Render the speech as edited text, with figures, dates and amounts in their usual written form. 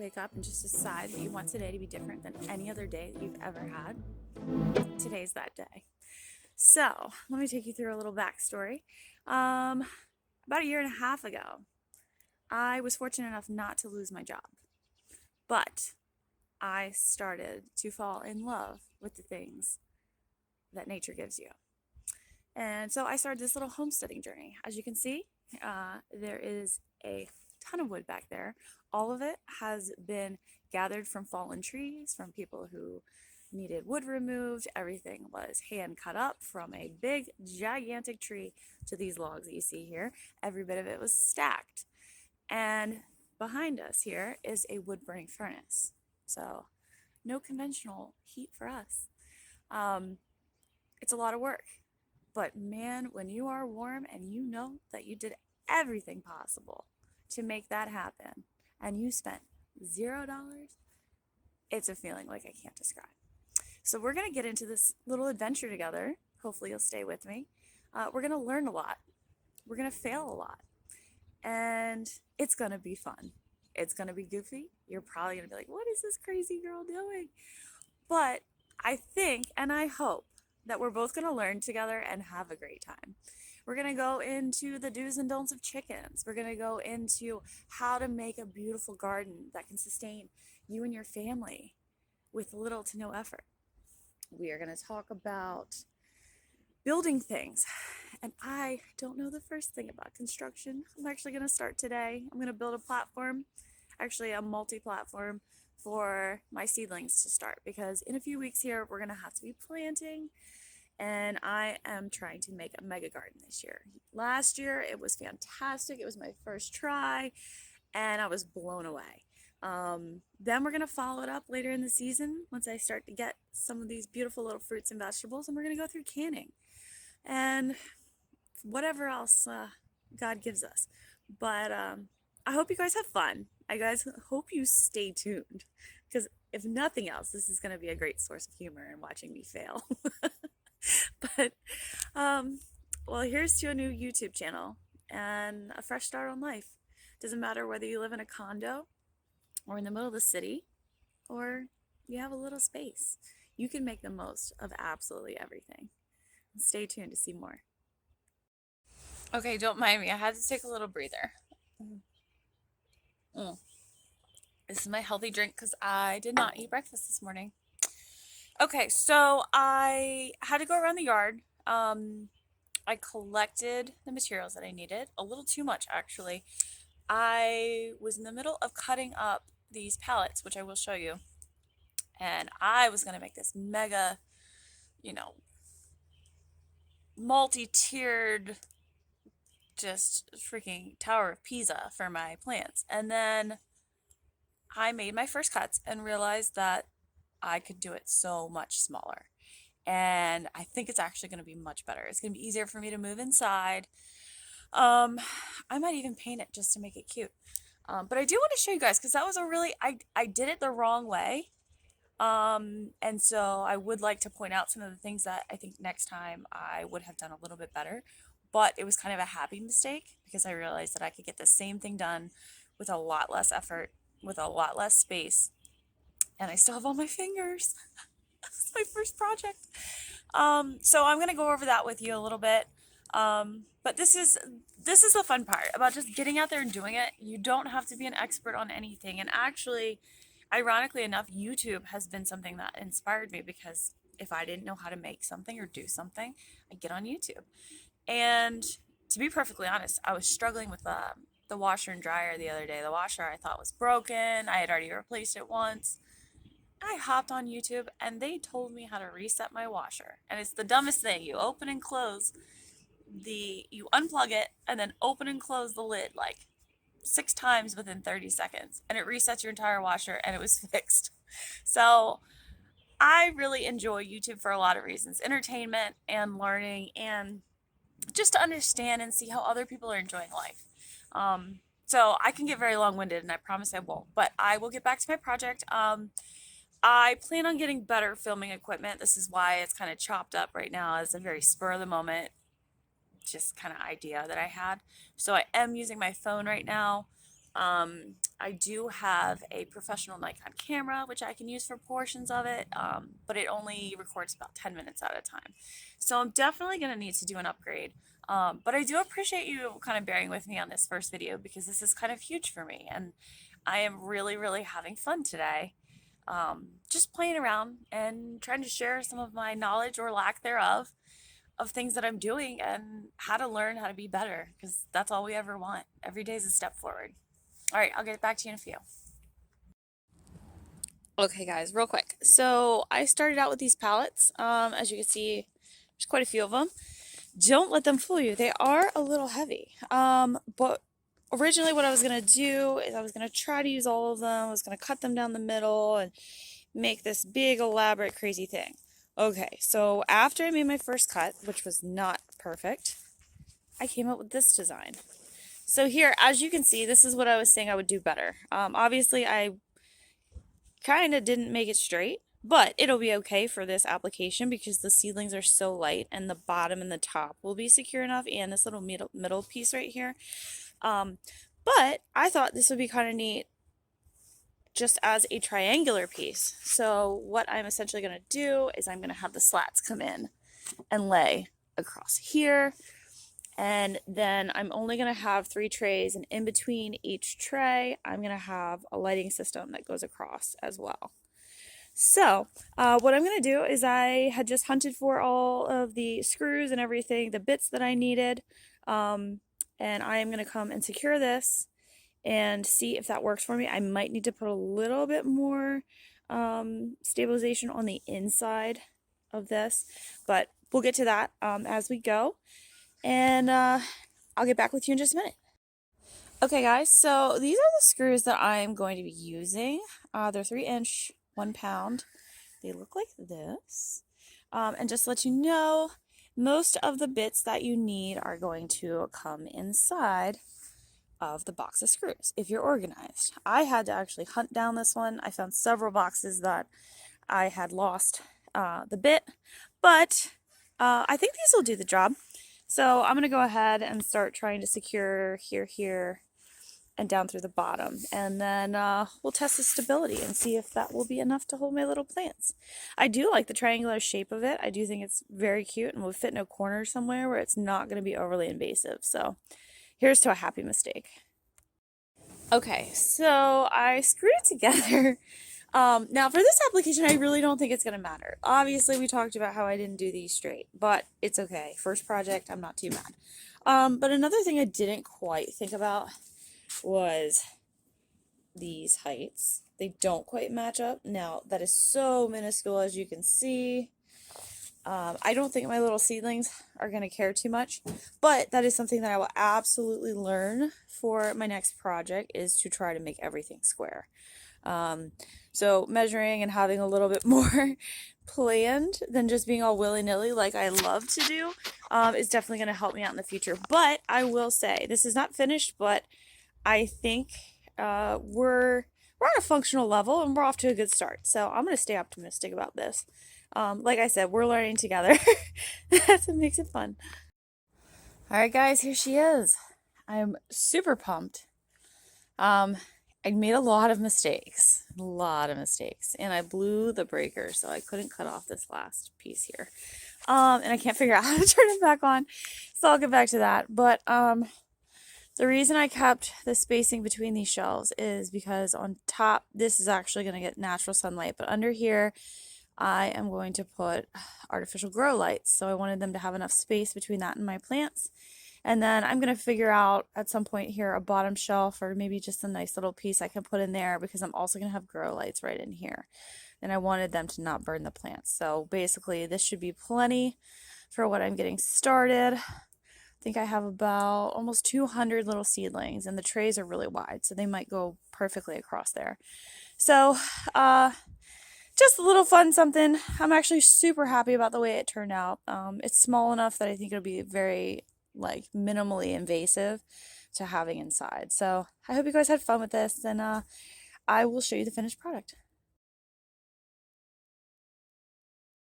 wake up and just decide that you want today to be different than any other day that you've ever had, today's that day. So, let me take you through a little backstory. About a year and a half ago, I was fortunate enough not to lose my job, but I started to fall in love with the things that nature gives you. And so I started this little homesteading journey. As you can see, there is a ton of wood back there. All of it has been gathered from fallen trees, from people who needed wood removed. Everything was hand cut up from a big, gigantic tree to these logs that you see here. Every bit of it was stacked. And behind us here is a wood burning furnace. So no conventional heat for us. It's a lot of work. But man, when you are warm and you know that you did everything possible to make that happen and you spent $0, it's a feeling like I can't describe. So we're going to get into this little adventure together. Hopefully you'll stay with me. We're going to learn a lot. We're going to fail a lot. And it's going to be fun. It's going to be goofy. You're probably going to be like, what is this crazy girl doing? But I think and I hope that we're both going to learn together and have a great time. We're going to go into the do's and don'ts of chickens. We're going to go into how to make a beautiful garden that can sustain you and your family with little to no effort. We are going to talk about building things. And I don't know the first thing about construction. I'm actually going to start today. I'm going to build a platform, actually a multi-platform for my seedlings to start, because in a few weeks here, we're going to have to be planting. And I am trying to make a mega garden this year. Last year, it was fantastic. It was my first try, and I was blown away. Then we're going to follow it up later in the season once I start to get some of these beautiful little fruits and vegetables, and we're going to go through canning and whatever else God gives us. But I hope you guys have fun. I guys hope you stay tuned, because if nothing else, this is going to be a great source of humor in watching me fail. But, well, here's to a new YouTube channel and a fresh start on life. Doesn't matter whether you live in a condo or in the middle of the city or you have a little space. You can make the most of absolutely everything. Stay tuned to see more. Okay, don't mind me. I had to take a little breather. This is my healthy drink because I did not eat breakfast this morning. Okay, so I had to go around the yard. I collected the materials that I needed, a little too much actually. I was in the middle of cutting up these pallets, which I will show you. And I was going to make this mega, multi-tiered, just freaking Tower of Pisa for my plants. And then I made my first cuts and realized that I could do it so much smaller. And I think it's actually going to be much better. It's going to be easier for me to move inside. I might even paint it just to make it cute. But I do want to show you guys, because that was I did it the wrong way. And so I would like to point out some of the things that I think next time I would have done a little bit better. But it was kind of a happy mistake, because I realized that I could get the same thing done with a lot less effort, with a lot less space. And I still have all my fingers. It's my first project. So I'm going to go over that with you a little bit. But this is the fun part about just getting out there and doing it. You don't have to be an expert on anything. And actually, ironically enough, YouTube has been something that inspired me, because if I didn't know how to make something or do something, I'd get on YouTube. And to be perfectly honest, I was struggling with the washer and dryer the other day. The washer I thought was broken. I had already replaced it once. I hopped on YouTube and they told me how to reset my washer. And it's the dumbest thing. You open and close you unplug it and then open and close the lid like 6 times within 30 seconds. And it resets your entire washer, and it was fixed. So I really enjoy YouTube for a lot of reasons. Entertainment and learning, and just to understand and see how other people are enjoying life. So I can get very long-winded, and I promise I won't. But I will get back to my project. I plan on getting better filming equipment. This is why it's kind of chopped up right now. It's a very spur of the moment, just kind of idea that I had. So I am using my phone right now. I do have a professional Nikon camera, which I can use for portions of it, but it only records about 10 minutes at a time. So I'm definitely going to need to do an upgrade. But I do appreciate you kind of bearing with me on this first video because this is kind of huge for me. And I am really, really having fun today. Just playing around and trying to share some of my knowledge or lack thereof of things that I'm doing and how to learn how to be better because that's all we ever want. Every day is a step forward. All right, I'll get back to you in a few. Okay, guys, real quick. So I started out with these palettes. As you can see, there's quite a few of them. Don't let them fool you. They are a little heavy. But originally what I was going to do is I was going to try to use all of them. I was going to cut them down the middle and make this big, elaborate, crazy thing. Okay, so after I made my first cut, which was not perfect, I came up with this design. So here, as you can see, this is what I was saying I would do better. Obviously, I kind of didn't make it straight, but it'll be okay for this application because the seedlings are so light and the bottom and the top will be secure enough and this little middle piece right here. But I thought this would be kind of neat just as a triangular piece. So what I'm essentially going to do is I'm going to have the slats come in and lay across here. And then I'm only going to have 3 trays, and in between each tray, I'm going to have a lighting system that goes across as well. So what I'm going to do is I had just hunted for all of the screws and everything, the bits that I needed, and I am going to come and secure this and see if that works for me. I might need to put a little bit more stabilization on the inside of this, but we'll get to that as we go. And I'll get back with you in just a minute. Okay, guys, so these are the screws that I'm going to be using. They're 3-inch, 1 pound. They look like this. And just to let you know, most of the bits that you need are going to come inside of the box of screws if you're organized. I had to actually hunt down this one. I found several boxes that I had lost the bit, but I think these will do the job. So I'm going to go ahead and start trying to secure here, and down through the bottom. And then we'll test the stability and see if that will be enough to hold my little plants. I do like the triangular shape of it. I do think it's very cute and will fit in a corner somewhere where it's not going to be overly invasive. So here's to a happy mistake. Okay, so I screwed it together. Now for this application, I really don't think it's going to matter. Obviously, we talked about how I didn't do these straight, but it's okay. First project, I'm not too mad. But another thing I didn't quite think about was these heights. They don't quite match up. Now, that is so minuscule, as you can see. I don't think my little seedlings are going to care too much, but that is something that I will absolutely learn for my next project, is to try to make everything square. So measuring and having a little bit more planned than just being all willy-nilly like I love to do is definitely going to help me out in the future. But I will say, this is not finished, but I think we're on a functional level and we're off to a good start. So I'm going to stay optimistic about this. Like I said, we're learning together. That's what makes it fun. All right, guys, here she is. I'm super pumped. I made a lot of mistakes, and I blew the breaker, so I couldn't cut off this last piece here. And I can't figure out how to turn it back on, so I'll get back to that. But the reason I kept the spacing between these shelves is because on top, this is actually going to get natural sunlight, but under here, I am going to put artificial grow lights, so I wanted them to have enough space between that and my plants. And then I'm going to figure out at some point here a bottom shelf, or maybe just a nice little piece I can put in there, because I'm also going to have grow lights right in here. And I wanted them to not burn the plants. So basically this should be plenty for what I'm getting started. I think I have about almost 200 little seedlings, and the trays are really wide, so they might go perfectly across there. So just a little fun something. I'm actually super happy about the way it turned out. It's small enough that I think it'll be very minimally invasive to having inside. So I hope you guys had fun with this, and I will show you the finished product.